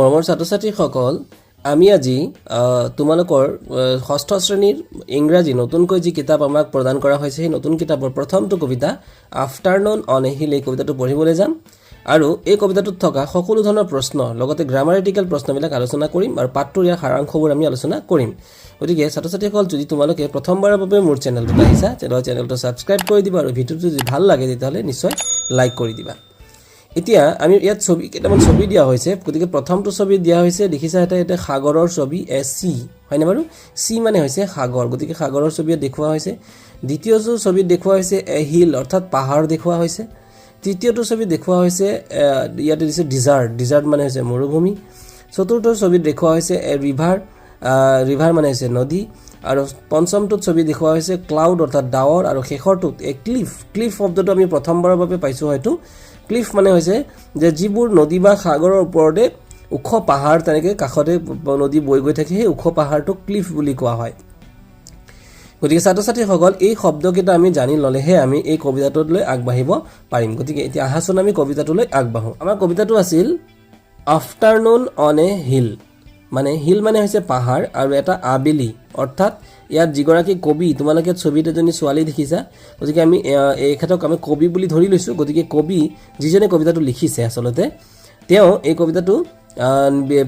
মৰমৰ ছাত্ৰ-ছাত্ৰীসকল আমি আজি তোমালোকৰ ষষ্ঠ শ্ৰেণীৰ ইংৰাজী নতুনকৈ যি কিতাপ আমাক প্ৰদান কৰা হৈছে সেই নতুন কিতাপৰ প্ৰথমটো কবিতা আফটাৰনুন অন এ হিল এই কবিতাটো পঢ়িবলৈ যাম আৰু এই কবিতাটোত থকা সকলো ধৰণৰ প্ৰশ্ন লগতে গ্ৰামাটিকেল প্ৰশ্নবিলাক আলোচনা কৰিম আৰু পাঠটোৰ ইয়াৰ সাৰাংশবোৰ আমি আলোচনা কৰিম গতিকে ছাত্ৰ-ছাত্ৰীসকল যদি তোমালোকে প্ৰথমবাৰৰ বাবে মোৰ চেনেলটোত আহিছা তেতিয়াহ'লে চেনেলটো ছাবস্ক্ৰাইব কৰি দিবা আৰু ভিডিঅ'টো যদি ভাল লাগে তেতিয়াহ'লে নিশ্চয় লাইক কৰি দিবা এতিয়া আমি ইয়াত ছবি কেইটামান ছবি দিয়া হৈছে গতিকে প্ৰথমটো ছবি দিয়া হৈছে দেখিছা এটা সাগৰৰ ছবি এ সি হয়নে বাৰু সি মানে হৈছে সাগৰ গতিকে সাগৰৰ ছবি দেখুওৱা হৈছে দ্বিতীয়টো ছবি দেখুওৱা হৈছে এ হিল অৰ্থাৎ পাহাৰ দেখুওৱা হৈছে তৃতীয়টো ছবি দেখুওৱা হৈছে ইয়াতে দিছে ডিজাৰ্ট মানে হৈছে মৰুভূমি চতুৰ্থ ছবি দেখুওৱা হৈছে এ ৰিভাৰ মানে হৈছে নদী আৰু পঞ্চমটো ছবি দেখুওৱা হৈছে ক্লাউড অৰ্থাৎ ডাৱৰ আৰু শেষৰটোত এ ক্লিফ শব্দটো আমি প্ৰথমবাৰৰ বাবে পাইছো হয়তো ক্লিফ মানে হৈছে যে যিবোৰ নদী বা সাগৰৰ ওপৰতে ওখ পাহাৰ তেনেকৈ কাষতে নদী বৈ গৈ থাকে সেই ওখ পাহাৰটো ক্লিফ বুলি কোৱা হয় গতিকে ছাত্ৰ-ছাত্ৰীসকল এই শব্দকেইটা আমি জানি ল'লেহে আমি এই কবিতাটোলৈ আগবাঢ়িব পাৰিম গতিকে এতিয়া আহাচোন আমি কবিতাটোলৈ আগবাঢ়ো আমাৰ কবিতাটো আছিল আফটাৰনুন অন এ হিল মানে হিল মানে হৈছে পাহাৰ আৰু এটা আবেলি অৰ্থাৎ ইয়াত যিগৰাকী কবি তোমালোকে ছবিত এজনী ছোৱালী দেখিছা গতিকে আমি এইখেতক আমি কবি বুলি ধৰি লৈছোঁ গতিকে কবি যিজনে কবিতাটো লিখিছে আচলতে তেওঁ এই কবিতাটো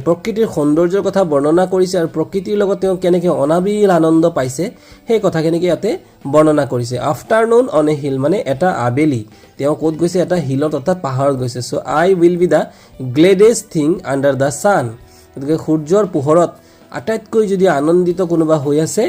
প্ৰকৃতিৰ সৌন্দৰ্যৰ কথা বৰ্ণনা কৰিছে আৰু প্ৰকৃতিৰ লগত তেওঁ কেনেকৈ অনাবিল আনন্দ পাইছে সেই কথাখিনিকে ইয়াতে বৰ্ণনা কৰিছে আফটাৰনুন অন এ হিল মানে এটা আবেলি তেওঁ ক'ত গৈছে এটা হিলত অৰ্থাৎ পাহাৰত গৈছে so' I will be the gladdest thing under the sun গতিকে সূৰ্যৰ পোহৰত আটাইতকৈ যদি আনন্দিত কোনোবা হৈ আছে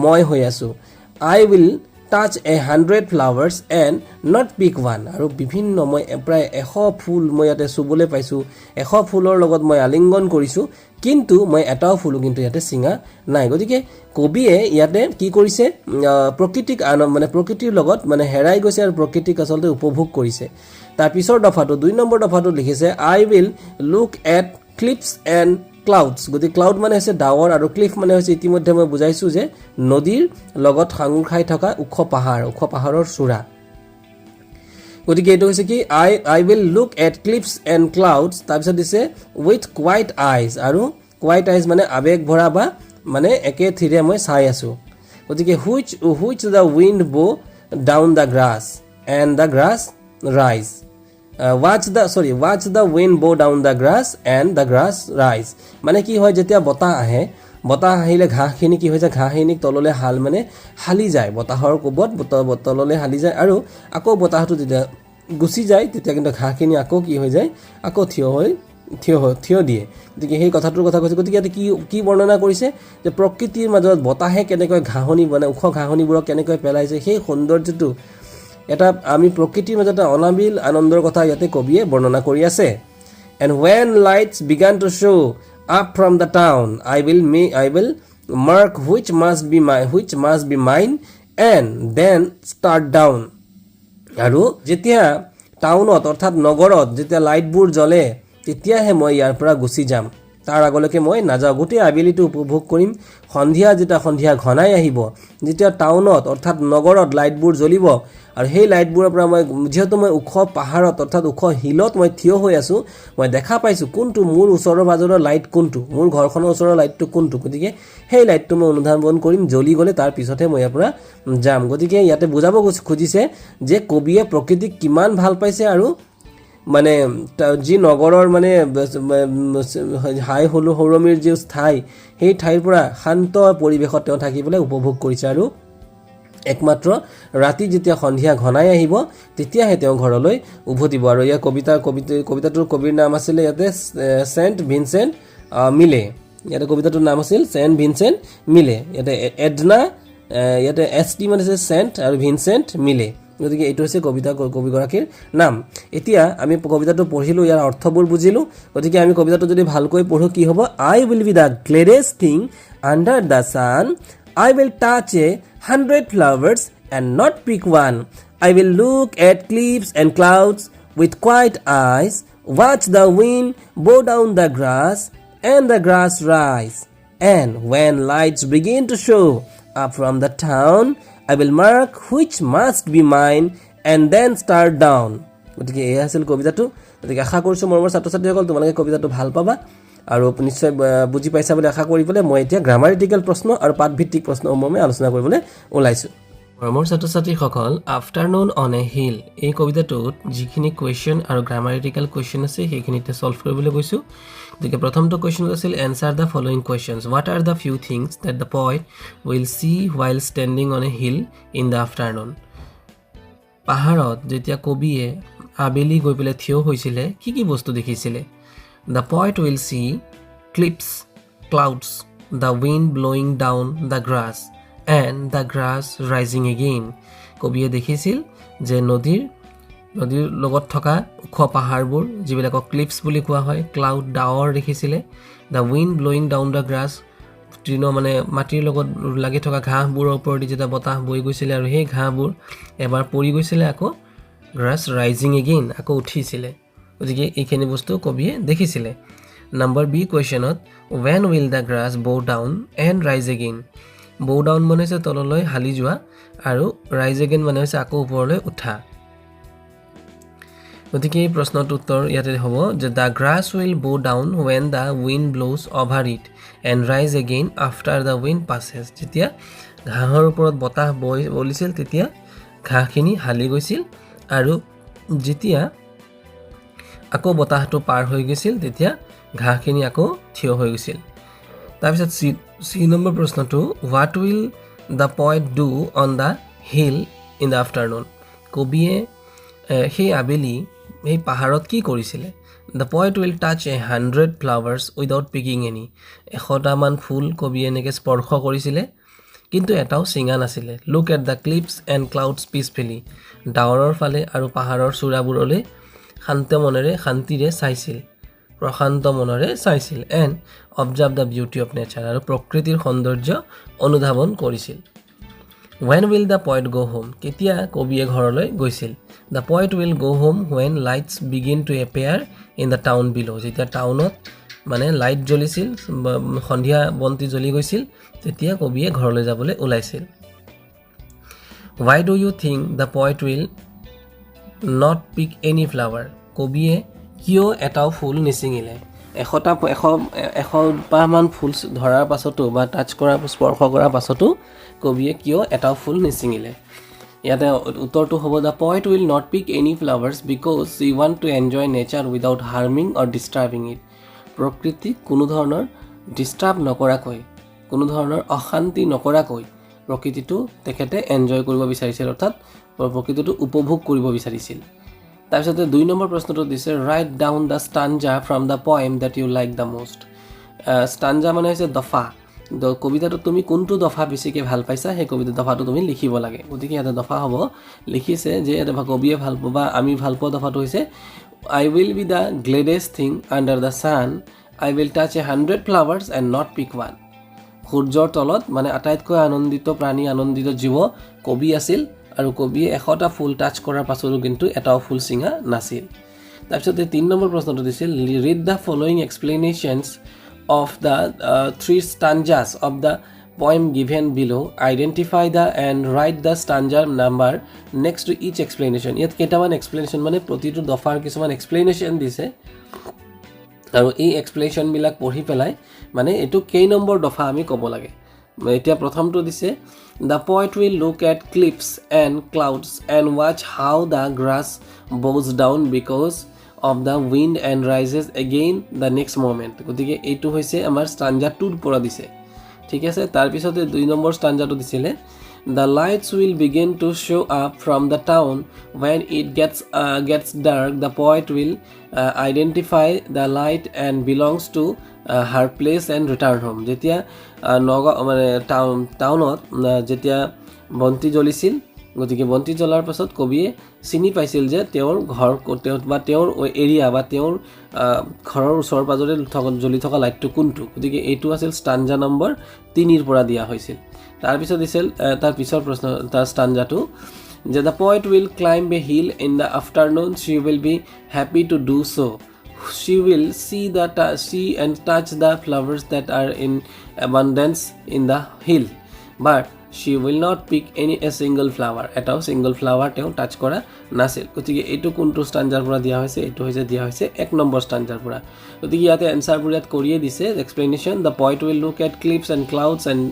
মই হৈ আছোঁ I will touch 100 flowers and not pick one আৰু বিভিন্ন মই প্ৰায় 100 ফুল মই ইয়াতে চুবলৈ পাইছোঁ 100 ফুলৰ লগত মই আলিংগন কৰিছোঁ কিন্তু মই এটাও ফুলো কিন্তু ইয়াতে ছিঙা নাই গতিকে কবিয়ে ইয়াতে কি কৰিছে প্ৰকৃতিক মানে প্ৰকৃতিৰ লগত মানে হেৰাই গৈছে আৰু প্ৰকৃতিক আচলতে উপভোগ কৰিছে তাৰ পিছৰ দফাটো 2 নম্বৰ দফাটো লিখিছে I will look at cliffs and clouds গতিকে ক্লাউড মানে হৈছে ডাৱৰ আৰু ক্লিফ মানে হৈছে ইতিমধ্যে মই বুজাইছোঁ যে নদীৰ লগত সাঙুৰ খাই থকা ওখ পাহাৰৰ চূড়া গতিকে এইটো হৈছে কি I will look at cliffs and clouds তাৰপিছত দিছে উইথ কোৱাইট আইজ আৰু কোৱাইট আইজ মানে আৱেগ ভৰা বা মানে একে থিৰে মই চাই আছোঁ গতিকে which the wind bow down the grass and the grass rise watch the wind blow down the grass and the grass rise মানে কি হয় যেতিয়া বতাহ আহিলে ঘাঁহখিনি কি হৈ যায় ঘাঁহখিনিক তললৈ হালি যায় বতাহৰ কোবত তললৈ হালি যায় আৰু আকৌ বতাহটো যেতিয়া গুচি যায় তেতিয়া কিন্তু ঘাঁহখিনি আকৌ কি হৈ যায় আকৌ থিয় দিয়ে গতিকে সেই কথাটোৰ কথা কৈছে গতিকে ইয়াতে কি বৰ্ণনা কৰিছে যে প্ৰকৃতিৰ মাজত বতাহে কেনেকৈ ঘাঁহনি ওখ ঘাঁহনিবোৰক কেনেকৈ পেলাইছে সেই সৌন্দৰ্যটো এটা আমি প্ৰকৃতিৰ মাজত অনাবিল আনন্দৰ কথা ইয়াতে কবিয়ে বৰ্ণনা কৰি আছে and when lights began to show up from the town I will mark which must be mine and then start down আৰু যেতিয়া টাউনত অৰ্থাৎ নগৰত যেতিয়া লাইটবোৰ জ্বলে তেতিয়াহে মই ইয়াৰ পৰা গুচি যাম তাৰ আগলৈকে মই নাযাওঁ গোটেই আবেলিটো উপভোগ কৰিম সন্ধিয়া ঘনাই আহিব যেতিয়া টাউনত অৰ্থাৎ নগৰত লাইটবোৰ জ্বলিব আৰু সেই লাইটবোৰৰ পৰা মই যিহেতু মই ওখ পাহাৰত অৰ্থাৎ ওখ হিলত মই থিয় হৈ আছোঁ মই দেখা পাইছোঁ কোনটো মোৰ ওচৰৰ পাজৰৰ লাইট কোনটো মোৰ ঘৰখনৰ ওচৰৰ লাইটটো কোনটো গতিকে সেই লাইটটো মই অনুধাৱন কৰিম জ্বলি গ'লে তাৰ পিছতহে মই ইয়াৰ পৰা যাম গতিকে ইয়াতে বুজাব খুজিছে যে কবিয়ে প্ৰকৃতিক কিমান ভাল পাইছে আৰু মানে যি নগৰৰ মানে হাই হৌৰমিৰ যি ঠাই সেই ঠাইৰ পৰা শান্ত পৰিৱেশত তেওঁ থাকিবলৈ উপভোগ কৰিছে আৰু একমাত্ৰ ৰাতি যেতিয়া সন্ধিয়া ঘনাই আহিব তেতিয়াহে তেওঁ ঘৰলৈ উভতিব আৰু ইয়াৰ কবিতাটোৰ কবিৰ নাম আছিলে ইয়াতে চেণ্ট ভিনচেণ্ট মিলে ইয়াতে কবিতাটোৰ নাম আছিল চেণ্ট ভিনচেণ্ট মিলে ইয়াতে এডনা ইয়াতে এছ টি মানে চেণ্ট আৰু ভিনচেণ্ট মিলে গতিকে এইটো হৈছে কবিগৰাকীৰ নাম এতিয়া আমি কবিতাটো পঢ়িলোঁ ইয়াৰ অৰ্থবোৰ বুজিলোঁ গতিকে আমি কবিতাটো যদি ভালকৈ পঢ়োঁ কি হ'ব I will be the gladdest thing under the sun I will touch 100 flowers and not pick one. I will look at cliffs and clouds with quiet eyes, watch the wind blow down the grass and the grass rise. And when lights begin to show up from the town, I will mark which must be mine and then start down. গতিকে এই আছিল কবিতাটো গতিকে আশা কৰিছোঁ মৰমৰ ছাত্ৰ ছাত্ৰীসকল তোমালোকে কবিতাটো ভাল পাবা আৰু নিশ্চয় বুজি পাইছা বুলি আশা কৰি পেলাই মই এতিয়া গ্ৰামাটিকেল প্ৰশ্ন আৰু পাঠভিত্তিক প্ৰশ্নসমূহ আমি আলোচনা কৰিবলৈ ওলাইছোঁ। মোৰ ছাত্ৰ ছাত্ৰীসকল, আফটাৰনুন অন এ হিল এই কবিতাটোত যিখিনি কুৱেশ্যন আৰু গ্ৰামাটিকেল কুৱেশ্যন আছে সেইখিনিতে ছল্ভ কৰিবলৈ গৈছোঁ। গতিকে প্ৰথমটো কুৱেশ্যন আছিল answer the following questions. What are the few things that the poet will see while standing on a hill in the afternoon. পাহাৰত যেতিয়া কবিয়ে আবেলি গৈ পেলাই থিয় হৈছিলে কি কি বস্তু দেখিছিলে? The poet will see cliffs, clouds, the wind blowing down the grass and the grass rising again. কবিয়ে দেখিছিল যে নদীৰ লগত থকা ওখ পাহাৰবোৰ যিবিলাকক ক্লিপছ বুলি কোৱা হয়, ক্লাউড ডাৱৰ দেখিছিলে, the wind blowing down the grass মানে মাটিৰ লগত লাগি থকা ঘাঁহবোৰৰ ওপৰেদি যেতিয়া বতাহ বৈ গৈছিলে আৰু সেই ঘাঁহবোৰ এবাৰ পৰি গৈছিলে, আকৌ গ্ৰাছ ৰাইজিং এগেইন আকৌ উঠিছিলে। গতিকে এইখিনি বস্তু কবিয়ে দেখিছিলে। নম্বৰ বি কুৱেশ্যনত when will the grass bow down and rise again. Bow down মানে হৈছে তললৈ হালি যোৱা আৰু ৰাইজ এগেইন মানে হৈছে আকৌ ওপৰলৈ উঠা। গতিকে এই প্ৰশ্নটোৰ উত্তৰ ইয়াতে হ'ব যে the grass will bow down when the wind blows over it and rise again after the wind passes. যেতিয়া ঘাঁহৰ ওপৰত বতাহ বলিছিল তেতিয়া ঘাঁহখিনি হালি গৈছিল আৰু যেতিয়া আকৌ বতাহটো পাৰ হৈ গৈছিল তেতিয়া ঘাঁহখিনি আকৌ থিয় হৈ গৈছিল। তাৰপিছত চি নম্বৰ প্ৰশ্নটো what will the poet do on the hill in the afternoon. কবিয়ে সেই আবেলি সেই পাহাৰত কি কৰিছিলে? The poet will touch 100 flowers without picking any. 100টামান ফুল কবিয়ে এনেকৈ স্পৰ্শ কৰিছিলে কিন্তু এটাও ছিঙা নাছিলে। Look at the cliffs and clouds peacefully. ডাৱৰৰ ফালে আৰু পাহাৰৰ চূড়াবোৰলৈ শান্তিৰে চাইছিল, প্ৰশান্ত মনেৰে চাইছিল। And observe the beauty of nature. আৰু প্ৰকৃতিৰ সৌন্দৰ্য অনুধাৱন কৰিছিল। When will the poet go' home. কেতিয়া কবিয়ে ঘৰলৈ গৈছিল? The poet will go' home when lights begin to appear in the town below'. যেতিয়া টাউনত মানে লাইট জ্বলিছিল, সন্ধিয়া বন্তি জ্বলি গৈছিল, তেতিয়া কবিয়ে ঘৰলৈ যাবলৈ ওলাইছিল। Why do you think the poet will not pick any flower. কবিয়ে কিয় এটাও ফুল নিছিঙিলে? 100পাহমান ফুল ধৰাৰ পাছতো বা স্পৰ্শ কৰাৰ পাছতো কবিয়ে কিয় এটাও ফুল নিছিঙিলে? ইয়াতে উত্তৰটো হ'ব the poet will not pick any flowers because he want to enjoy nature without harming or disturbing it. প্ৰকৃতিক কোনো ধৰণৰ ডিষ্টাৰ্ব নকৰাকৈ, কোনো ধৰণৰ অশান্তি নকৰাকৈ প্ৰকৃতিটো তেখেতে এনজয় কৰিব বিচাৰিছিল, অৰ্থাৎ প্ৰকৃতিটো উপভোগ কৰিব বিচাৰিছিল। তাৰপিছতে 2 নম্বৰ প্ৰশ্নটো দিছে write down the stanza from the poem that you like the most. Stanza মানে হৈছে দফা। কবিতাটোত তুমি কোনটো দফা বেছিকৈ ভাল পাইছা সেই কবিতা দফাটো তুমি লিখিব লাগে। গতিকে ইয়াতে দফা হ'ব, লিখিছে যে ইয়াতে কবিয়ে ভাল পোৱা বা আমি ভাল পোৱা দফাটো হৈছে I will be the gladdest thing under the sun, I will touch 100 flowers and not pick one. সূৰ্যৰ তলত মানে আটাইতকৈ আনন্দিত প্ৰাণী, আনন্দিত জীৱ কবি আছিল আৰু কবিয়ে 100টা ফুল টাচ কৰাৰ পাছতো কিন্তু এটাও ফুল ছিঙা নাছিল। তাৰপিছতে 3 নম্বৰ প্ৰশ্নটো দিছিল read the following explanations of the 3 stanzas of the poem given below. Identify the and write the stanza number next to each explanation. ইয়াত কেইটামান এক্সপ্লেনেশ্যন মানে প্ৰতিটো দফাৰ কিছুমান এক্সপ্লেনেশ্যন দিছে আৰু এই এক্সপ্লেনেশ্যনবিলাক পঢ়ি পেলাই মানে এইটো কেই নম্বৰ দফা আমি ক'ব লাগে। এতিয়া প্ৰথমটো দিছে the poet will look at cliffs and clouds and watch how the grass bows down because of the wind and rises again the next moment. গতিকে এইটো হৈছে আমাৰ ষ্টানজা 2ৰ পৰা দিছে, ঠিক আছে। তাৰপিছতে 2 নম্বৰ ষ্টানজাটো দিছিলে the lights will begin to show' up from the town when it gets dark. The poet will identify the light and belongs two her place and return home. যেতিয়া নগাঁও মানে টাউনত যেতিয়া বন্তি জ্বলিছিল, গতিকে বন্তি জ্বলাৰ পাছত কবিয়ে চিনি পাইছিল যে তেওঁৰ ঘৰ বা তেওঁৰ এৰিয়া বা তেওঁৰ ঘৰৰ ওচৰ পাজৰে জ্বলি থকা লাইটটো কোনটো। গতিকে এইটো আছিল ষ্টানজা নম্বৰ 3ৰ পৰা দিয়া হৈছিল। তাৰপিছত দিছিল তাৰ পিছৰ প্ৰশ্ন তাৰ ষ্টানজাটো যে the poet will climb a hill in the afternoon, she will be happy to do so', she will see and touch the flowers that are in abundance in the hill, but she will not pick a single flower. এটাও single flower তেওঁ touch কৰা নাছিল গতিকে এইটো কোনটো ষ্টাঞ্জাৰ পৰা দিয়া হৈছে এইটো হৈছে দিয়া হৈছে 1 নম্বৰ ষ্টাঞ্জাৰ পৰা গতিকে ইয়াতে এনসাৰবোৰ ইয়াত কৰিয়ে দিছে explanation the poet will look at cliffs and clouds and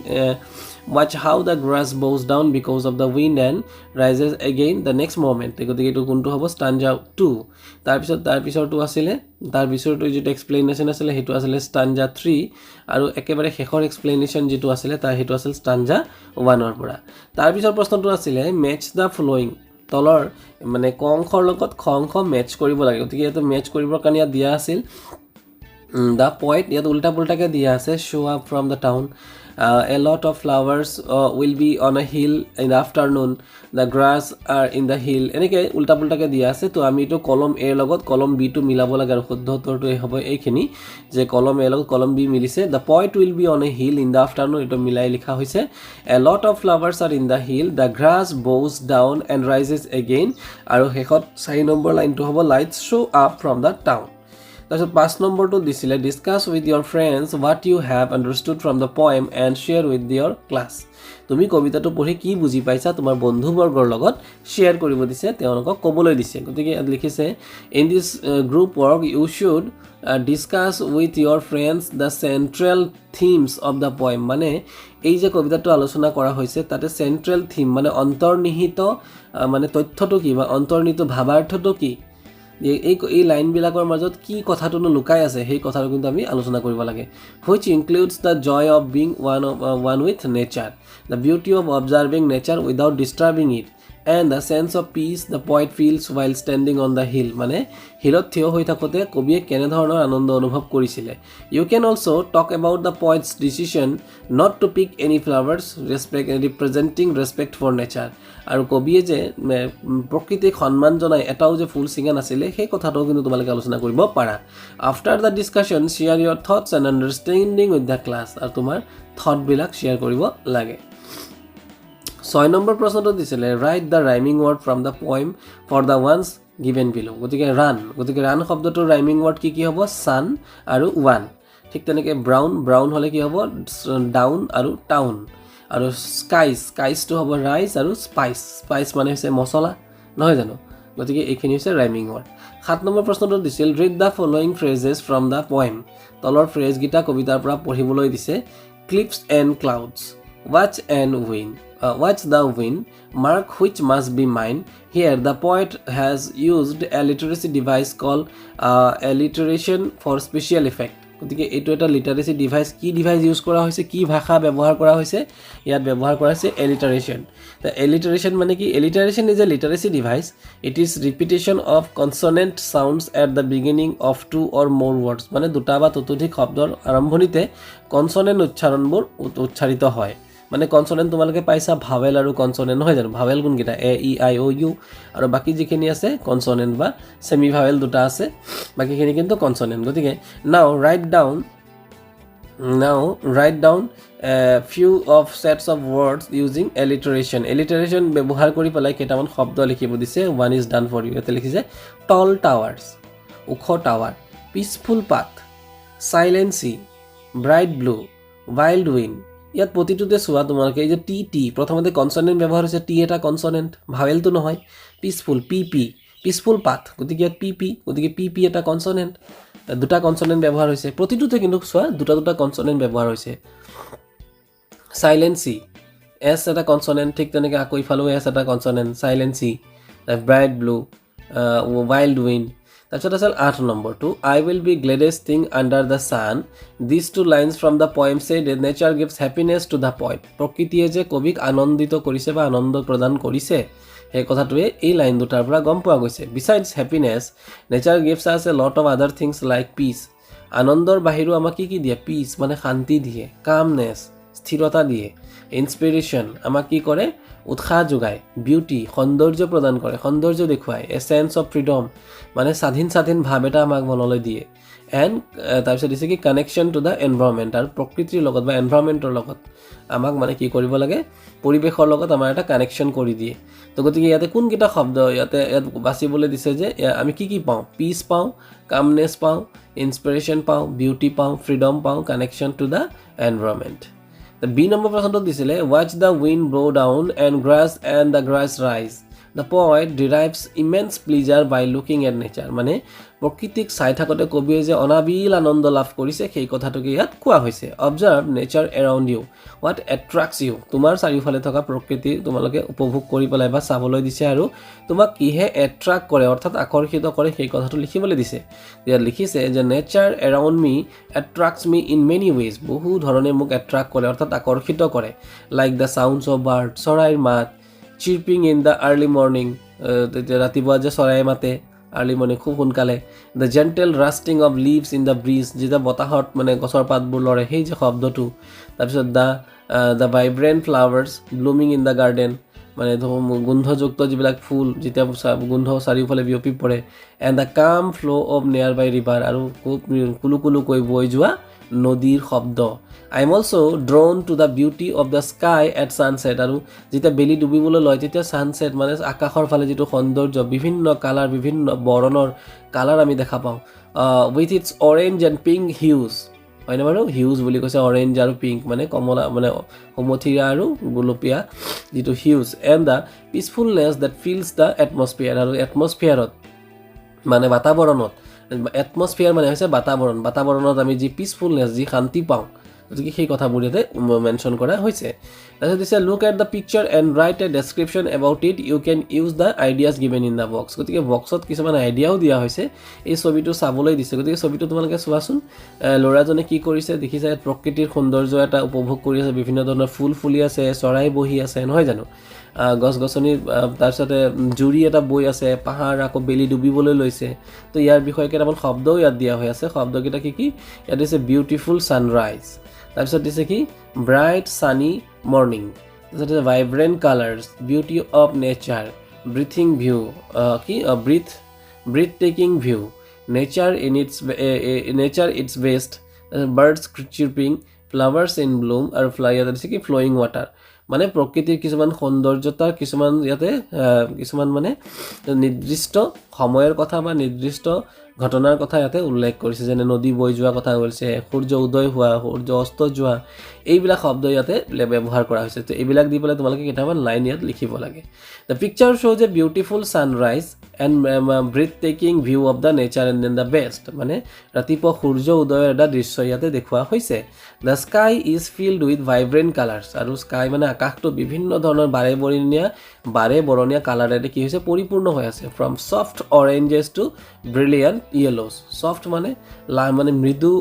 watch how the grass bows down because of the wind and rises again the next moment গতিকে এইটো কোনটো হ'ব ষ্টাঞ্জা 2 তাৰপিছৰটো আছিলে তাৰপিছৰটো যেটো এক্সপ্লেনেশ্যন আছিলে হেতু আছিলে ষ্টাঞ্জা 3 আৰু একেবাৰে শেষৰ এক্সপ্লেনেশ্যন যেটো আছিলে তাৰ হেতু আছিল ষ্টাঞ্জা 1 ৰ পৰা তাৰপিছৰ প্ৰশ্নটো আছিলে ম্যাচ দা ফলোইং তলৰ মানে ক অংশৰ লগত খ অংশ ম্যাচ কৰিব লাগে গতিকে এটো ম্যাচ কৰিবৰ কাৰণে দিয়া আছিল the poet ইয়াত উল্টা পুল্টাকে দিয়া আছে show up from the town a lot of flowers will be on a hill in the afternoon the grass are in the hill এনেকে উল্টা পুল্টাকে দিয়া আছে তো আমি তো কলম a লগত কলম b টো মিলাব লাগে আৰু শুদ্ধ উত্তৰটো হ'ব এইখিনি যে কলম a লগত কলম b মিলিছে the poet will be on a hill in the afternoon এটো মিলাই লিখা হৈছে a lot of flowers are in the hill the grass bows down and rises again আৰু শেষত 4 নম্বৰ লাইনটো হ'ব lights show up from the town তাৰপিছত 5 নম্বৰটো দিছিলে discuss with your friends what you have understood from the poem and share with your class তুমি কবিতাটো পঢ়ি কি বুজি পাইছা তোমাৰ বন্ধুবৰ্গৰ লগত শেয়াৰ কৰিব দিছে তেওঁলোকক ক'বলৈ দিছে গতিকে ইয়াত লিখিছে in this group work you should discuss with your friends the central themes of the poem মানে এই যে কবিতাটো আলোচনা কৰা হৈছে তাতে সেন্ট্ৰাল থিম মানে অন্তৰ্নিহিত মানে তথ্যটো কি বা অন্তৰ্নিহিত ভাবাৰ্থটো কি এই লাইন বিলাকৰ মাজত কি কথাটো লুকাই আছে সেই কথাটো কিন্তু আমি আলোচনা কৰিব লাগে which includes the joy of being one with nature the beauty of observing nature without disturbing it and the sense of peace the poet feels while standing on the hill মানে হিলত থিয় হৈ থাকোতে কবিয়ে কেনে ধৰণৰ আনন্দ অনুভৱ কৰিছিলে you can also talk about the poet's decision not to pick any flowers representing respect for nature আৰু কবিয়ে যে প্ৰকৃতিক সন্মান জনাই এটাও যে ফুল সিঙা নাছিলে সেই কথাটো কিন্তু তোমালোকে আলোচনা কৰিব পাৰা after the discussion share your thoughts and understanding with the class আৰু তোমাৰ থট বিলাক শেয়াৰ কৰিব লাগে 6 নম্বৰ প্ৰশ্নটো দিছিলে write the rhyming word from the poem for the ones given below গতিকে run শব্দটোৰ rhyming word কি হ'ব sun আৰু one ঠিক তেনেকৈ brown হলে কি হ'ব down আৰু town আৰু skies to হ'ব rise আৰু spice মানে হৈছে মছলা নহয় জানো গতিকে এইখিনি হৈছে rhyming word 7 নম্বৰ প্ৰশ্নটো দিছিল read the following phrases from the poem তলৰ ফ্ৰেজ গিটা কবিতাৰ পৰা পঢ়িবলৈ দিছে cliffs and clouds watch the wind mark which must be mine here the poet has used a literacy device called alliteration for special effect গতিকে এইটো এটা literacy device কি ডিভাইস ইউজ কৰা হৈছে কি ভাষা ব্যৱহাৰ কৰা হৈছে ইয়াত ব্যৱহাৰ কৰা হৈছে alliteration the alliteration মানে কি alliteration is a literacy device it is repetition of consonant sounds at the beginning of two or more words মানে দুটা বা ততোধিক শব্দৰ আৰম্ভণিতে কনসনেন্ট উচ্চাৰণবোৰ উচ্চাৰিত হয় মানে কনসনেন্ট তোমালোকে পাইছা ভাৱেল আৰু কনসনেন্ট নহয় জানো ভাৱেল কোন কিটা এ ই আই ও ইউ আৰু বাকি যিখিনি আছে কনসনেন্ট বা সেমি ভাৱেল দুটা আছে বাকিখিনি কিন্তু কনসনেন্ট গতিকে now write down a few of sets of words using alliteration ব্যৱহাৰ কৰি পেলাই কেইটামান শব্দ লিখিব দিছে one is done for you এতে লিখিছে tall towers ওখ tower peaceful path silent sea bright blue wild wind ইয়াত প্ৰতিটোতে সোৱা তোমালোকে এই যে টি প্ৰথমতে কনসনেন্ট ব্যৱহাৰ হৈছে টি এটা কনসনেন্ট ভাৱেলটো নহয় পিসফুল পাথ গতিকে ইয়াত গতিকে পি এটা কনসনেন্ট দুটা কনসনেন্ট ব্যৱহাৰ হৈছে প্ৰতিটোতে কিন্তু সোৱা দুটা কনসনেন্ট ব্যৱহাৰ হৈছে সাইলেন্ট সি এস এটা কনসনেন্ট ঠিক তেনেকৈ আকৌ ইফালেও এস এটা কনসনেন্ট সাইলেন্ট সি ব্ৰাইট ব্লু ওয়াইল্ড উইন্ড তাৰপিছত আছিল 8 নম্বৰটো I will be gladest thing under the sun these two lines from the poem say that nature gives happiness to the poet প্ৰকৃতিয়ে যে কবিক আনন্দিত কৰিছে বা আনন্দ প্ৰদান কৰিছে এই কথাটোৱে এই লাইন দুটাৰ পৰা গম পোৱা গৈছে besides happiness nature gives us a lot of other things like peace আনন্দৰ বাহিৰেও আমাক কি দিয়ে peace মানে শান্তি দিয়ে calmness স্থিৰতা দিয়ে inspiration আমাক কি কৰে উৎসাহ যোগায় বিউটি সৌন্দৰ্য প্ৰদান কৰে সৌন্দৰ্য দেখুৱায় a sense of freedom মানে স্বাধীন ভাৱ এটা আমাক মনলৈ দিয়ে and তাৰপিছত দিছে কি কানেকশন টু দা এনভায়ৰনমেন্ট আৰু প্ৰকৃতিৰ লগত বা এনভায়ৰনমেন্টৰ লগত আমাক মানে কি কৰিব লাগে পৰিবেশৰ লগত আমাৰ এটা কানেকশন কৰি দিয়ে তো গতিকে ইয়াতে কোন কিটা শব্দ ইয়াত বাছিবলৈ দিছে যে আমি কি পাওঁ পিস পাওঁ কামনেস পাওঁ ইনস্পিৰেশন পাওঁ বিউটি পাওঁ ফ্ৰীডম পাওঁ connection to the environment The B number প্ৰশ্নটো দিছিলে watch the wind blow down and the grass rise The poet derives immense pleasure by looking at nature. মানে প্ৰকৃতিক চাই থাকোঁতে কবিয়ে যে অনাবিল আনন্দ লাভ কৰিছে সেই কথাটোকে ইয়াত কোৱা হৈছে। Observe nature around you, what attracts you. তোমাৰ চাৰিওফালে থকা প্ৰকৃতি তোমালোকে উপভোগ কৰি পেলাই বা চাবলৈ দিছে আৰু তোমাক কিহে এট্ৰাক্ট কৰে অৰ্থাৎ আকৰ্ষিত কৰে সেই কথাটো লিখিবলৈ দিছে। ইয়াত লিখিছে যে nature around me attracts me in many ways, বহু ধৰণে মোক এট্ৰাক্ট কৰে অৰ্থাৎ আকৰ্ষিত কৰে। Like the sounds of bird, চৰাইৰ মাত, chirping in the early morning, তেতিয়া ৰাতিপুৱা যে চৰাই মাতে আৰ্লি মৰ্ণিং খুব সোনকালে। The gentle rustling of leaves in the breeze, যেতিয়া বতাহত মানে গছৰ পাতবোৰ লৰে সেই যে শব্দটো। তাৰপিছত the vibrant flowers blooming in the garden, মানে গোন্ধযুক্ত যিবিলাক ফুল যেতিয়া গোন্ধ চাৰিওফালে বিয়পি পৰে। এণ্ড দ্য কাম ফ্ল' অফ নিয়াৰ বাই ৰিভাৰ, আৰু খুব কুলু কুলুকৈ বৈ যোৱা নদীৰ শব্দ। I am also' drawn to the beauty of the sky at sunset, আৰু যেতিয়া বেলি ডুবিবলৈ লয় তেতিয়া ছানছেট মানে আকাশৰ ফালে যিটো সৌন্দৰ্য, বিভিন্ন কালাৰ, বিভিন্ন বৰণৰ কালাৰ আমি দেখা পাওঁ। With its orange and pink hues, হয়নে বাৰু? হিউজ বুলি কৈছে অৰেঞ্জ আৰু পিংক, মানে কমলা মানে সমথিয়া আৰু গোলপীয়া যিটো hues. And the peacefulness that fills the atmosphere, আৰু এটমস্ফিয়াৰত মানে বাতাবৰণত, এটমস্ফিয়াৰ মানে হৈছে বাতাবৰণ, বাতাবৰণত আমি যি পিচফুলনেছ, যি শান্তি পাওঁ, গতিকে সেই কথাবোৰ ইয়াতে মেনশ্যন কৰা হৈছে। তাৰপিছত দিছে look at the picture and write a description about it, you can use the ideas given in the box. গতিকে বক্সত কিছুমান আইডিয়াও দিয়া হৈছে, এই ছবিটো চাবলৈ দিছে। গতিকে ছবিটো তোমালোকে চোৱাচোন, ল'ৰাজনে কি কৰিছে দেখিছে, প্ৰকৃতিৰ সৌন্দৰ্য এটা উপভোগ কৰি আছে, বিভিন্ন ধৰণৰ ফুল ফুলি আছে, চৰাই বহি আছে, নহয় জানো? গছ গছনি, তাৰপিছতে জুৰি এটা বৈ আছে, পাহাৰ আকৌ বেলি ডুবিবলৈ লৈছে। তো ইয়াৰ বিষয়ে কেইটামান শব্দও ইয়াত দিয়া হৈ আছে। শব্দকেইটা কি কি? ইয়াত দিছে বিউটিফুল ছানৰাইজ, তাৰপিছত দিছে কি ব্ৰাইট ছানি মৰ্ণিং, তাৰপিছত দিছে vibrant colours, beauty of nature, breathing view, কি breathtaking view, nature its best, birds chirping, flowers in bloom, আৰু ইয়াতে দিছে কি ফ্ল'য়িং ৱাটাৰ। মানে প্ৰকৃতিৰ কিছুমান সৌন্দৰ্যতাৰ কিছুমান ইয়াতে কিছুমান মানে নিৰ্দিষ্ট সময়ৰ কথা বা নিৰ্দিষ্ট ঘটনাৰ কথা ইয়াতে উল্লেখ কৰিছে, যেনে নদী বৈ যোৱা কথা কৈছে, সূৰ্য উদয় হোৱা, সূৰ্য অস্ত যোৱা, এইবিলাক শব্দ ইয়াতে ব্যৱহাৰ কৰা হৈছে। তো এইবিলাক দি পেলাই তোমালোকে কেইটামান লাইন ইয়াত লিখিব লাগে। দ্য পিকচাৰ শ্ব'জ a beautiful sunrise and breathtaking view of the nature and then the best, মানে ৰাতিপুৱা সূৰ্য উদয়ৰ এটা দৃশ্য ইয়াতে দেখুওৱা হৈছে। The sky is filled with vibrant colours, আৰু স্কাই মানে আকাশটো বিভিন্ন ধৰণৰ বাৰে বৰণীয়া কালাৰেৰে কি হৈছে পৰিপূৰ্ণ হৈ আছে। From soft oranges to brilliant yellows, soft মানে মৃদু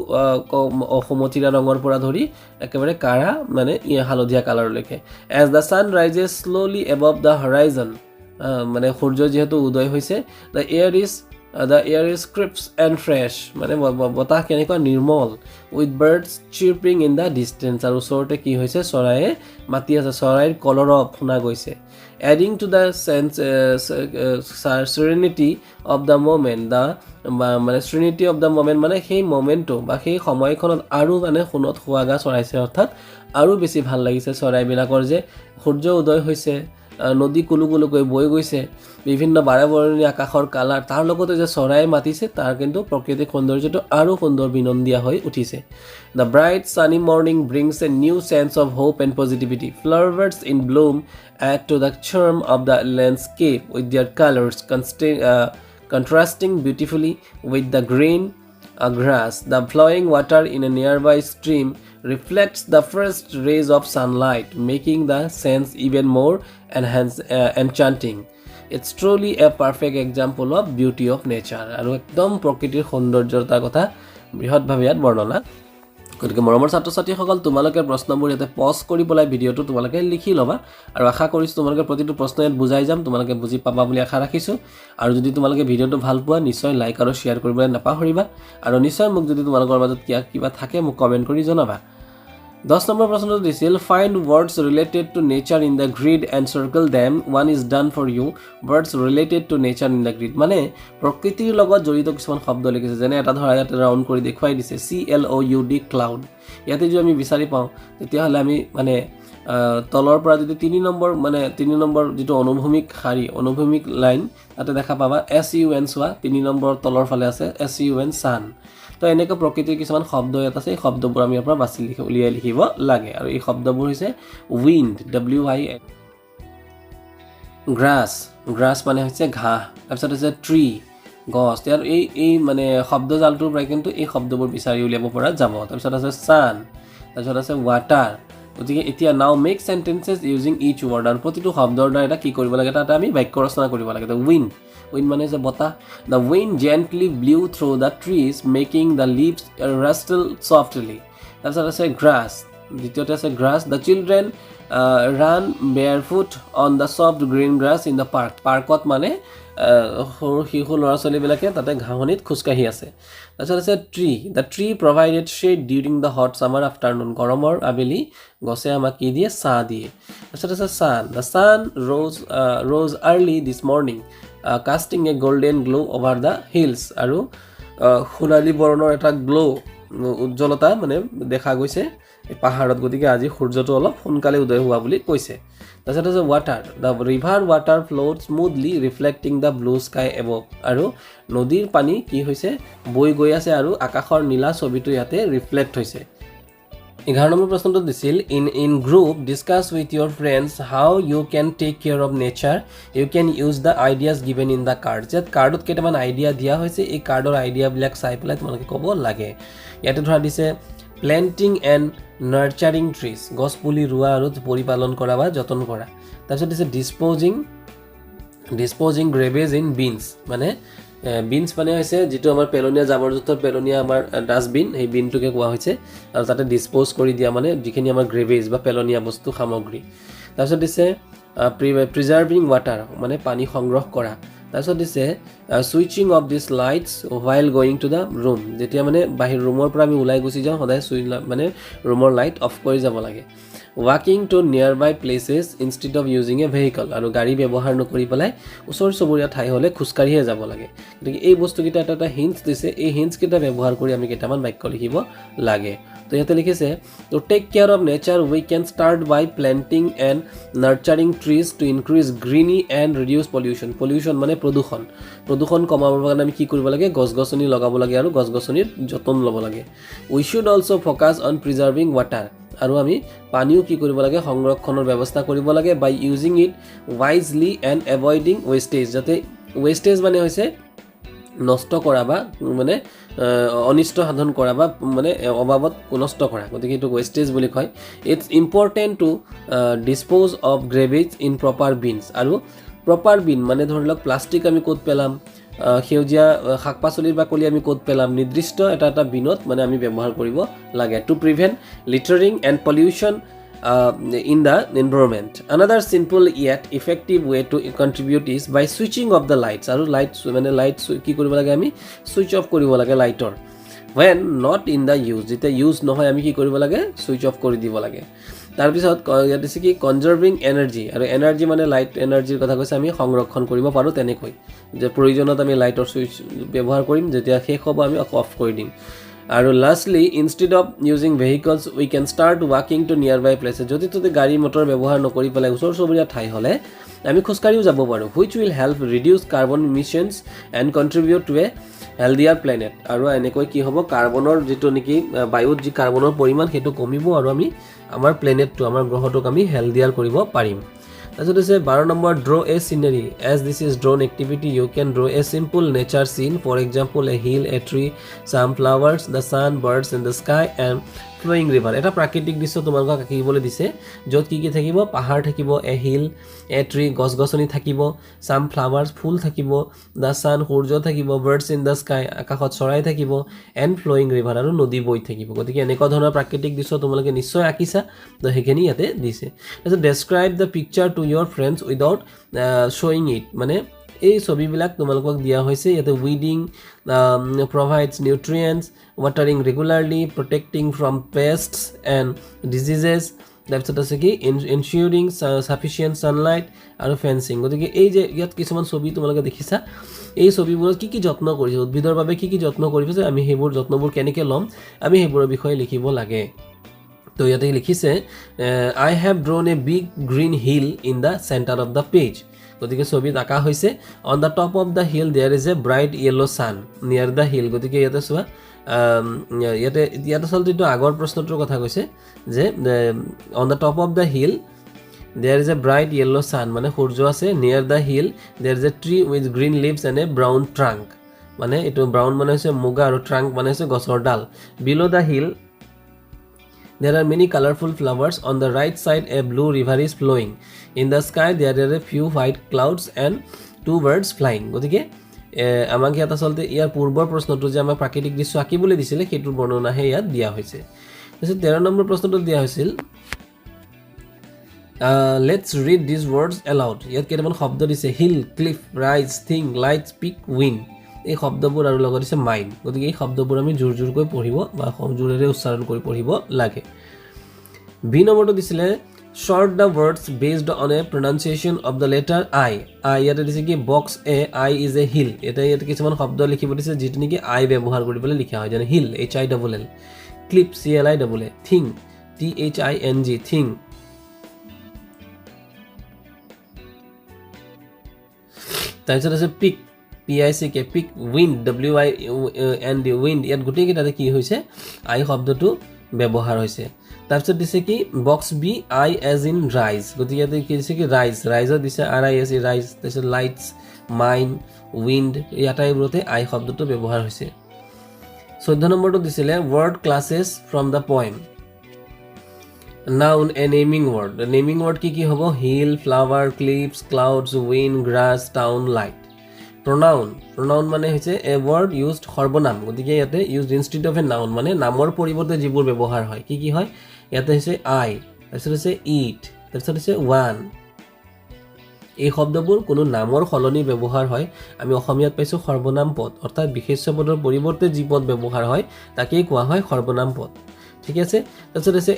সমথিৰা ৰঙৰ পৰা ধৰি একেবাৰে কাঢ়া মানে হালধীয়া কালাৰলৈকে। As the sun rises slowly above the horizon, মানে সূৰ্য যিহেতু উদয় হৈছে। The air is crisp and fresh, মানে বতাহ কেনেকুৱা নিৰ্মল। With birds chirping in the distance, আৰু ওচৰতে কি হৈছে চৰায়ে মাতি আছে, চৰাইৰ কলৰৱ শুনা গৈছে। Adding to the serenity of the moment, মানে ছেৰেনিটি অফ দ্য মমেণ্ট মানে সেই মমেণ্টটো বা সেই সময়খনত আৰু মানে সোণত সুৱাগা চৰাইছে, অৰ্থাৎ আৰু বেছি ভাল লাগিছে চৰাইবিলাকৰ যে সূৰ্য উদয় হৈছে, নদী কুলু কুলুকৈ বৈ গৈছে, বিভিন্ন বাৰে বৰণীয়া আকাশৰ কালাৰ, তাৰ লগতে যে চৰাই মাতিছে তাৰ কিন্তু প্ৰাকৃতিক সৌন্দৰ্যটো আৰু সুন্দৰ বিনন্দীয়া হৈ উঠিছে। The bright sunny morning brings a new sense of hope and positivity, flowers in bloom add to the charm of the landscape with their colours contrasting beautifully with the green grass. The flowing water in a nearby stream reflects the first rays of sunlight, making the scenes even more enchanting. It's truly a perfect example of beauty of nature. আৰু একদম প্ৰকৃতিৰ সৌন্দৰ্যতাৰ কথা বৃহৎভাৱে ইয়াত বৰ্ণনা। গতিকে মৰমৰ ছাত্ৰ ছাত্ৰীসকল, তোমালোকে প্ৰশ্নবোৰ ইয়াতে পজ কৰি পেলাই ভিডিঅ'টো তোমালোকে লিখি ল'বা, আৰু আশা কৰিছোঁ তোমালোকে প্ৰতিটো প্ৰশ্ন ইয়াত বুজাই যাম, তোমালোকে বুজি পাবা বুলি আশা ৰাখিছোঁ। আৰু যদি তোমালোকে ভিডিঅ'টো ভাল পোৱা নিশ্চয় লাইক আৰু শ্বেয়াৰ কৰিবলৈ নাপাহৰিবা, আৰু নিশ্চয় মোক যদি তোমালোকৰ মাজত কিবা থাকে মোক কমেণ্ট কৰি জনাবা। 10 নম্বৰ প্ৰশ্নটো দিছিল find words related to nature in the grid and circle them, one is done for you. Words related to nature in the grid মানে প্ৰকৃতিৰ লগত জড়িত কিছুমান শব্দ লিখিছে, যেনে এটা ধৰা ইয়াতে ৰাউণ্ড কৰি দেখুৱাই দিছে CLOUD ক্লাউড। ইয়াতে যদি আমি বিচাৰি পাওঁ তেতিয়াহ'লে আমি মানে তলৰ পৰা যদি 3 নম্বৰ যিটো অনুভূমিক লাইন তাতে দেখা পাবা SUN, চোৱা 3 নম্বৰ তলৰ ফালে আছে SUN ছান। তো এনেকৈ প্ৰকৃতিৰ কিছুমান শব্দ ইয়াত আছে, এই শব্দবোৰ আমি ইয়াৰ পৰা উলিয়াই লিখিব লাগে। আৰু এই শব্দবোৰ হৈছে উইণ্ড, WIND, গ্ৰাছ গ্ৰাছ মানে হৈছে ঘাঁহ তাৰপিছত হৈছে ট্ৰী গছ ইয়াৰ এই মানে শব্দজালটোৰ পৰাই কিন্তু এই শব্দবোৰ বিচাৰি উলিয়াব পৰা যাব তাৰপিছত আছে ছান তাৰপিছত আছে ৱাটাৰ গতিকে এতিয়া নাও মেক চেণ্টেন্সেছ ইউজিং ইচ ৱৰ্ড আৰু প্ৰতিটো শব্দৰ দ্বাৰা এটা কি কৰিব লাগে তাতে আমি বাক্য ৰচনা কৰিব লাগে দ্য উইণ্ড উইণ্ড মানে হৈছে বতাহ the wind gently blew through the trees making the leaves rustle softly তাৰপিছত আছে গ্ৰাছ দ্বিতীয়তে আছে grass the children run barefoot on the soft green grass in the park পাৰ্কত মানে সৰু শিশু ল'ৰা ছোৱালীবিলাকে তাতে ঘাঁহনিত খোজকাঢ়ি আছে তাৰপিছত আছে tree the tree provided shed during the hot summer afternoon গৰমৰ আবেলি গছে আমাক কি দিয়ে ছাঁ দিয়ে তাৰপিছত আছে sun the sun rose early this morning casting a golden glow' over the hills আৰু সোণালী বৰণৰ এটা গ্ল' উজ্জ্বলতা মানে দেখা গৈছে পাহাৰত গতিকে আজি সূৰ্যটো অলপ সোনকালে উদয় হোৱা বুলি কৈছে তাৰপিছত আছে water the river water flowed smoothly reflecting the blue sky above আৰু নদীৰ পানী কি হৈছে বৈ গৈ আছে আৰু আকাশৰ নীলা ছবিটো ইয়াতে ৰিফ্লেক্ট হৈছে 11 নম্বৰ প্ৰশ্নটো দিছিল in group discuss with your friends how you can take care of nature you can use the ideas given in the card যে কাৰ্ডত কেইটামান আইডিয়া দিয়া হৈছে এই কাৰ্ডৰ আইডিয়াবিলাক চাই পেলাই তোমালোকে ক'ব লাগে ইয়াতে ধৰা দিছে প্লেণ্টিং এণ্ড নাৰ্চাৰিং ট্ৰিজ গছ পুলি ৰোৱা আৰু পৰিপালন কৰা বা যতন কৰা তাৰপিছত দিছে ডিছপ'জিং গ্ৰেবেজ ইন বিনছ মানে বিনছ মানে হৈছে যিটো আমাৰ পেলনীয়া জাবৰ জোঁথৰ পেলনীয়া আমাৰ ডাষ্টবিন সেই বিনটোকে কোৱা হৈছে আৰু তাতে ডিছপ'জ কৰি দিয়া মানে যিখিনি আমাৰ গ্ৰেবেজ বা পেলনীয়া বস্তু সামগ্ৰী তাৰপিছত দিছে প্ৰিজাৰ্ভিং ৱাটাৰ মানে পানী সংগ্ৰহ কৰা তাৰপিছত দিছে switching off this lights while going to the room যেতিয়া মানে বাহিৰ ৰুমৰ পৰা আমি ওলাই গুচি যাওঁ সদায় মানে ৰুমৰ লাইট অফ কৰি যাব লাগে ৱাকিং to nearby places instead of using a vehicle আৰু গাড়ী ব্যৱহাৰ নকৰি পেলাই ওচৰ চুবুৰীয়া ঠাই হ'লে খোজকাঢ়িয়ে যাব লাগে গতিকে এই বস্তুকেইটা এটা হিণ্টছ দিছে এই হিণ্টছকেইটা ব্যৱহাৰ কৰি আমি কেইটামান বাক্য লিখিব লাগে তো ইয়াতে লিখিছে to take care of nature we can start by planting and nurturing trees to increase greenery and reduce pollution মানে প্ৰদূষণ কমাবৰ কাৰণে আমি কি কৰিব লাগে গছ গছনি লগাব লাগে আৰু গছ গছনিৰ যতন ল'ব লাগে we should also' focus on preserving water আৰু আমি পানীও কি কৰিব লাগে সংৰক্ষণৰ ব্যৱস্থা কৰিব লাগে বাই ইউজিং ইট ৱাইজলি এণ্ড এভইডিং ৱেষ্টেজ যাতে ৱেষ্টেজ মানে হৈছে নষ্ট কৰা বা মানে অনিষ্ট সাধন কৰা বা মানে অভাৱত নষ্ট কৰা গতিকে এইটো ৱেষ্টেজ বুলি কয় it's important to dispose of garbage in proper bins আৰু প্ৰপাৰ বিন মানে ধৰি লওক প্লাষ্টিক আমি ক'ত পেলাম সেউজীয়া শাক পাচলিৰ বাকলি আমি ক'ত পেলাম নিৰ্দিষ্ট এটা বিনত মানে আমি ব্যৱহাৰ কৰিব লাগে to prevent littering and pollution in the environment. Another simple yet effective way to contribute is by switching off the lights আৰু লাইট কি কৰিব লাগে আমি সুইচ অফ কৰিব লাগে লাইটৰ when not in the use যেতিয়া ইউজ নহয় আমি কি কৰিব লাগে সুইচ অফ কৰি দিব লাগে তাৰপিছত ইয়াত দিছে কি কনজাৰ্ভিং এনাৰ্জি আৰু এনাৰ্জি মানে লাইট এনাৰ্জিৰ কথা কৈছে আমি সংৰক্ষণ কৰিব পাৰোঁ তেনেকৈ যে প্ৰয়োজনত আমি লাইটৰ সুইচ ব্যৱহাৰ কৰিম যেতিয়া শেষ হ'ব আমি অফ কৰি দিম আৰু lastly instead of using vehicles we can start ৱাকিং টু নিয়াৰ বাই প্লেচেছ যদি গাড়ী মটৰ ব্যৱহাৰ নকৰি পেলাই ওচৰ চুবুৰীয়া ঠাই হ'লে আমি খোজকাঢ়িও যাব পাৰোঁ which will help reduce carbon emissions and contribute to a healthier planet আৰু এনেকৈ কি হ'ব কাৰ্বনৰ যিটো নেকি বায়ুত যি কাৰ্বনৰ পৰিমাণ সেইটো কমিব আৰু আমি আমাৰ প্লেনেটটো আমাৰ গ্ৰহটোক আমি হেল্ডিয়াৰ কৰিব পাৰিম তাৰপিছত হৈছে 12 number draw a scenery as this is drawn activity you can draw a simple nature scene for example a hill a tree some flowers the sun birds in the sky and flowing river এটা প্ৰাকৃতিক দৃশ্য তোমালোকক আঁকিবলৈ দিছে য'ত কি থাকিব পাহাৰ থাকিব এ হিল এ ট্ৰী গছ গছনি থাকিব চাম ফ্লাৱাৰ্ছ ফুল থাকিব দ্য ছান সূৰ্য থাকিব বাৰ্ডছ ইন দ্য স্কাই আকাশত চৰাই থাকিব এণ্ড ফ্ল'য়িং ৰিভাৰ আৰু নদী বৈ থাকিব গতিকে এনেকুৱা ধৰণৰ প্ৰাকৃতিক দৃশ্য তোমালোকে নিশ্চয় আঁকিছা তো সেইখিনি ইয়াতে দিছে তাৰপিছত describe the picture to your friends without শ্বয়িং ইট মানে এই ছবিবিলাক তোমালোকক দিয়া হৈছে ইয়াতে weeding provides nutrients watering regularly protecting from pests and diseases তাৰপিছত আছে কি এনচিয়ৰিং ছাফিচিয়েণ্ট ছানলাইট আৰু ফেন্সিং গতিকে এই যে ইয়াত কিছুমান ছবি তোমালোকে দেখিছা এই ছবিবোৰত কি যত্ন কৰিছে উদ্ভিদৰ বাবে কি যত্ন কৰিছে আমি সেইবোৰ যত্নবোৰ কেনেকৈ ল'ম আমি সেইবোৰৰ বিষয়ে লিখিব লাগে তো ইয়াতে লিখিছে I have drawn a big green hill in the centre of the page গতিকে ছবিত আঁকা হৈছে on the top of the hill there is a bright yellow' sun near the hill গতিকে ইয়াতে চোৱা ইয়াত আচলতে এইটো আগৰ প্ৰশ্নটোৰ কথা কৈছে যে on the top of the hill there is a bright yellow sun মানে সূৰ্য আছে near the hill there is a tree with green leaves and a brown trunk মানে এটো ব্রাউন মানে হৈছে মুগা আৰু ট্ৰাংক মানে হৈছে গছৰ ডাল below the hill there are many colorful flowers on the right side a blue river is flowing in the sky there are a few white clouds and two birds flying গতিকে আমাক ইয়াত আসলতে ইয়াৰ পূৰ্বৰ প্ৰশ্নটো যে আমাক প্ৰাকৃতিক দৃশ্য আঁকিবলৈ দিছিলে সেইটোৰ বৰ্ণনাহে ইয়াত দিয়া হৈছে তাৰপিছত 13 নম্বৰ প্ৰশ্নটো দিয়া হৈছিল let's read these words aloud ইয়াত কেইটামান শব্দ দিছে hill cliff rise thing light speak wind এই শব্দবোৰ আৰু লগত দিছে মাইন্ড গতিকে এই শব্দবোৰ আমি জোৰ জোৰকৈ পঢ়িব বা জোৰেৰে উচ্চাৰণ কৰি পঢ়িব লাগে বি নম্বৰটো দিছিলে short the words based on a pronunciation of the letter I ইয়াতে দিছে কি box a I is a hill এটা ইয়াতে কিছুমান শব্দ লিখিব দিছে যেটো নেকি I ব্যৱহাৰ কৰি পেলাই লিখা হয় যেনে hill h i double l clip c l i double a thing t h i n g thing তাৰপিছত আছে pick p i c k pick wind w i n d wind ইয়াত গোটেই কেইটাতে কি হৈছে I শব্দটো ব্যৱহাৰ হৈছে তাৰপিছত দিছে কি box B I as in rise গতিকে ইয়াতে কি দিছে কি ৰাইজৰ দিছে r i s e rise তাৰপিছত লাইটস মাইন উইন্ড ইয়াটাইবোৰতে I শব্দটো ব্যৱহাৰ হৈছে 14 নম্বৰটো দিছিলে word classes from the poem noun a naming word কি হ'ব hill flower cliffs clouds wind grass town light pronoun মানে হৈছে a word used সৰ্বনাম গতিকে ইয়াতে used instead of a noun মানে নামৰ পৰিৱৰ্তে যিবোৰ ব্যৱহাৰ হয় কি হয় ইয়াতে হৈছে I তাৰপিছত হৈছে eat তাৰপিছত হৈছে one এই শব্দবোৰ কোনো নামৰ সলনি ব্যৱহাৰ হয় আমি অসমীয়াত পাইছো সৰ্বনাম পদ অৰ্থাৎ বিশেষ্য পদৰ পৰিৱৰ্তে যি পদ ব্যৱহাৰ হয় তাকেই কোৱা হয় সৰ্বনাম পদ ঠিক আছে তাৰপিছত আছে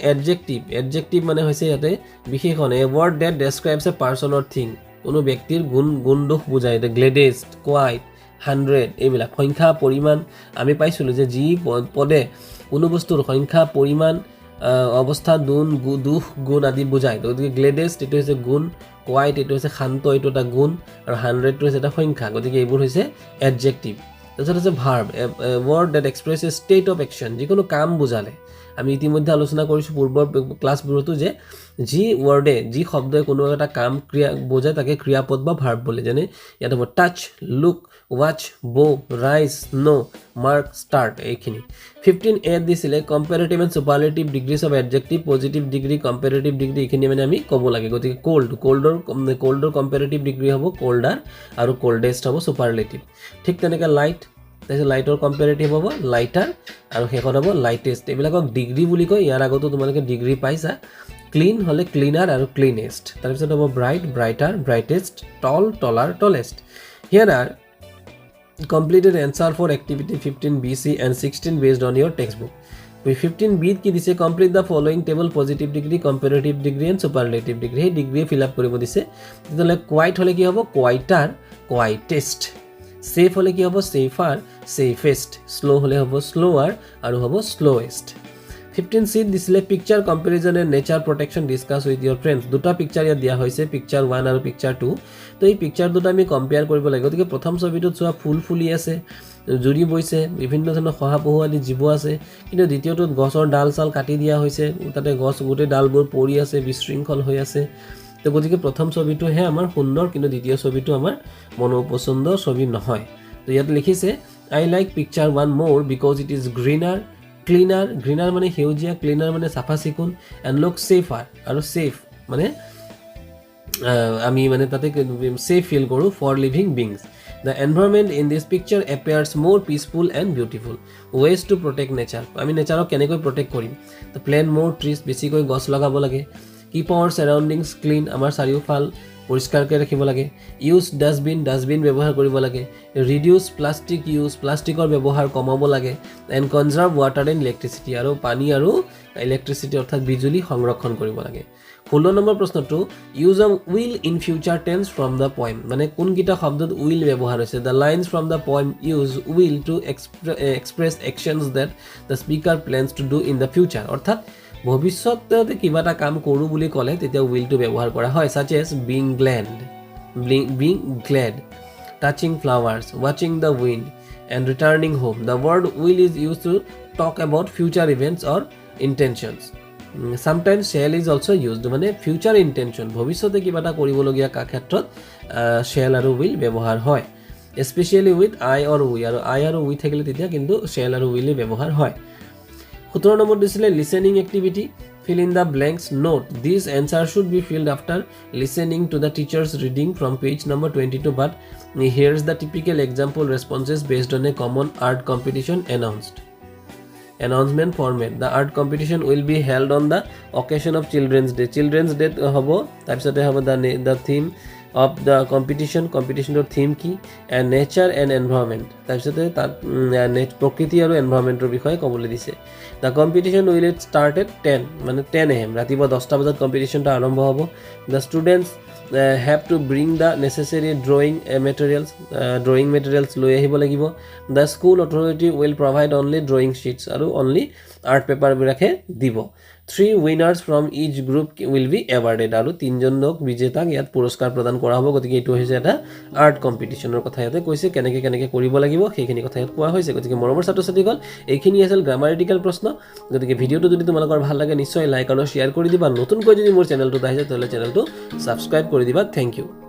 adjective মানে হৈছে ইয়াতে বিশেষণ a word that describes a person or thing কোনো ব্যক্তিৰ গুণ দোষ বুজায় the gladdest quiet 100 এইবিলাক সংখ্যা পৰিমাণ আমি পাইছিলো যে যি পদে কোনো বস্তুৰ সংখ্যা পৰিমাণ অৱস্থা দুখ গুণ আদি বুজায় গতিকে gladdest এটো হৈছে গুণ quiet এটো হৈছে শান্ত এটো এটা গুণ আৰু 100 টো হৈছে এটা সংখ্যা গতিকে এইবোৰ হৈছে adjective তাৰপিছত আছে verb a word that expresses state of action যিকোনো কাম বুজালে আমি ইতিমধ্যে আলোচনা কৰিছো পূৰ্বৰ ক্লাছবোৰতো যে যি ওয়ার্ডে যি শব্দই কোনো এটা কাম ক্রিয়া বোঝায় তাকে ক্রিয়াপদ বা ভার্ব বলে যেনে ইয়াত হ'ব টাচ লুক ওয়াচ বো রাইজ নো মার্ক স্টার্ট এইখিনি 15 এ দিছিলে comparative and superlative degrees of adjective positive degree comparative degree এইখিনি মানে আমি ক'ব লাগে গতিকে কোল্ডৰ কম্পাৰেটিভ ডিগ্ৰি হ'ব কোল্ডাৰ আৰু কোল্ডেষ্ট হ'ব সুপাৰলেটিভ ঠিক তেনেকৈ লাইট তাৰপিছত লাইটৰ কম্পাৰেটিভ হ'ব লাইটাৰ আৰু শেষত হ'ব লাইটেষ্ট এইবিলাকক ডিগ্ৰী বুলি কয় ইয়াৰ আগতো তোমালোকে ডিগ্ৰী পাইছা ক্লিন হলে ক্লিনাৰ আৰু ক্লিনেষ্ট তাৰপিছত হ'ব bright brighter brightest tall taller tallest here are completed answer for activity 15 BC and 16 based on your textbook 15 B কি দিছে complete the following table positive degree comparative degree and superlative degree এই degree fill up কৰিব দিছে তেতিয়ালে quiet হলে কি হ'ব কোৱাইটাৰ কোৱাইটেষ্ট safe হলে কি হ'ব safer safest slow হলে হ'ব slower আৰু হ'ব slowest 15 C দিছিলে picture comparison and nature protection discuss with your friends দুটা পিকচাৰ ইয়াত দিয়া হৈছে পিকচাৰ 1 আৰু পিকচাৰ 2 তো এই পিকচাৰ দুটা আমি কম্পেয়াৰ কৰিব লাগে গতিকে প্ৰথম ছবিটোত চোৱা ফুল ফুলি আছে জুৰি বইছে বিভিন্ন ধৰণৰ খহাপহু আদি জীৱ আছে কিন্তু দ্বিতীয়টোত গছৰ ডাল চাল কাটি দিয়া হৈছে তাতে গছ গোটে ডালবোৰ পৰি আছে বিশৃংখল হৈ আছে তো গতিকে প্ৰথম ছবিটো হে আমাৰ সুন্দৰ কিন্তু দ্বিতীয় ছবিটো আমাৰ মনোপছন্দ ছবি নহয় তো ইয়াত লিখিছে I like picture 1 more because it is greener মানে হেউজিয়া ক্লিনাৰ মানে সাফা সিকুন and look safer আৰু safe মানে আমি মানে তাতে safe feel কৰো for living beings the environment in this picture appears more peaceful and beautiful ways to protect nature আমি নেচাৰক কেনেকৈ protect কৰিম the plant more trees বেছিকৈ গছ লগাব লাগে keep our surroundings clean আমাৰ চাৰিওফাল পৰিষ্কাৰকৈ ৰাখিব লাগে ইউজ ডাষ্টবিন ব্যৱহাৰ কৰিব লাগে ৰিডিউস প্লাষ্টিক ইউজ প্লাষ্টিকৰ ব্যৱহাৰ কমাব লাগে and conserve water and electricity আৰু পানী আৰু ইলেক্ট্ৰিচিটি অৰ্থাৎ বিজুলী সংৰক্ষণ কৰিব লাগে 16 নম্বৰ প্ৰশ্নটো use of will in future tense from the poem মানে কোনকিটা শব্দত উইল ব্যৱহাৰ হৈছে the lines from the poem use will to express actions that the speaker plans to do in the future অৰ্থাৎ ভৱিষ্যতে কিবা এটা কাম কৰো বুলি ক'লে তেতিয়া উইল টু ব্যৱহাৰ কৰা হয় such as being glad touching flowers watching the wind and returning home the word will is used to talk about future events or intentions sometimes shall is also used মানে future intention ভৱিষ্যতে কিবা এটা কৰিবলগীয়া ক্ষেত্ৰত shall আৰু will ব্যৱহাৰ হয় especially with I or we আৰু I আৰু we থাকিলে তেতিয়া কিন্তু shall আৰু will ব্যৱহাৰ হয় 17 নম্বৰ দিছিলে listening activity fill in the blanks note this answer should be filled after listening to the teacher's reading from page number 22 but here's the typical example responses based on a common art competition announced announcement format the art competition will be held on the occasion of children's day hobo tarpisate hobo the theme of the competition or theme ki and nature and environment tarpisate tat prokriti aru environment ro bikhoye kobole dise the competition will start at 10 mane 10 am ratiba 10 ta bajat competition ta arambho hobo the students have to bring the necessary drawing materials loi ahibo lagibo the school authority will provide only drawing sheets aru only art paper birakhe dibo 3 winners from each group will be awarded aru tinjon lok bijetak yat puroskar prodan kora hobo gotike etu hoise eta art competition or kotha yate koise keneke koribo lagibo heikhini kotha yat koa hoise gotike moromor ছাত্ৰ ছাত্ৰীসকল এইখিনি আছিল গ্ৰামাটিক্যাল প্ৰশ্ন গতিকে ভিডিওটো যদি তোমালোকৰ ভাল লাগে নিশ্চয় লাইক আৰু শেয়াৰ কৰি দিবা নতুনকৈ যদি মোৰ চেনেলটো আহিছে তেলে চেনেলটো সাবস্ক্ৰাইব কৰি দিবা থ্যাংক ইউ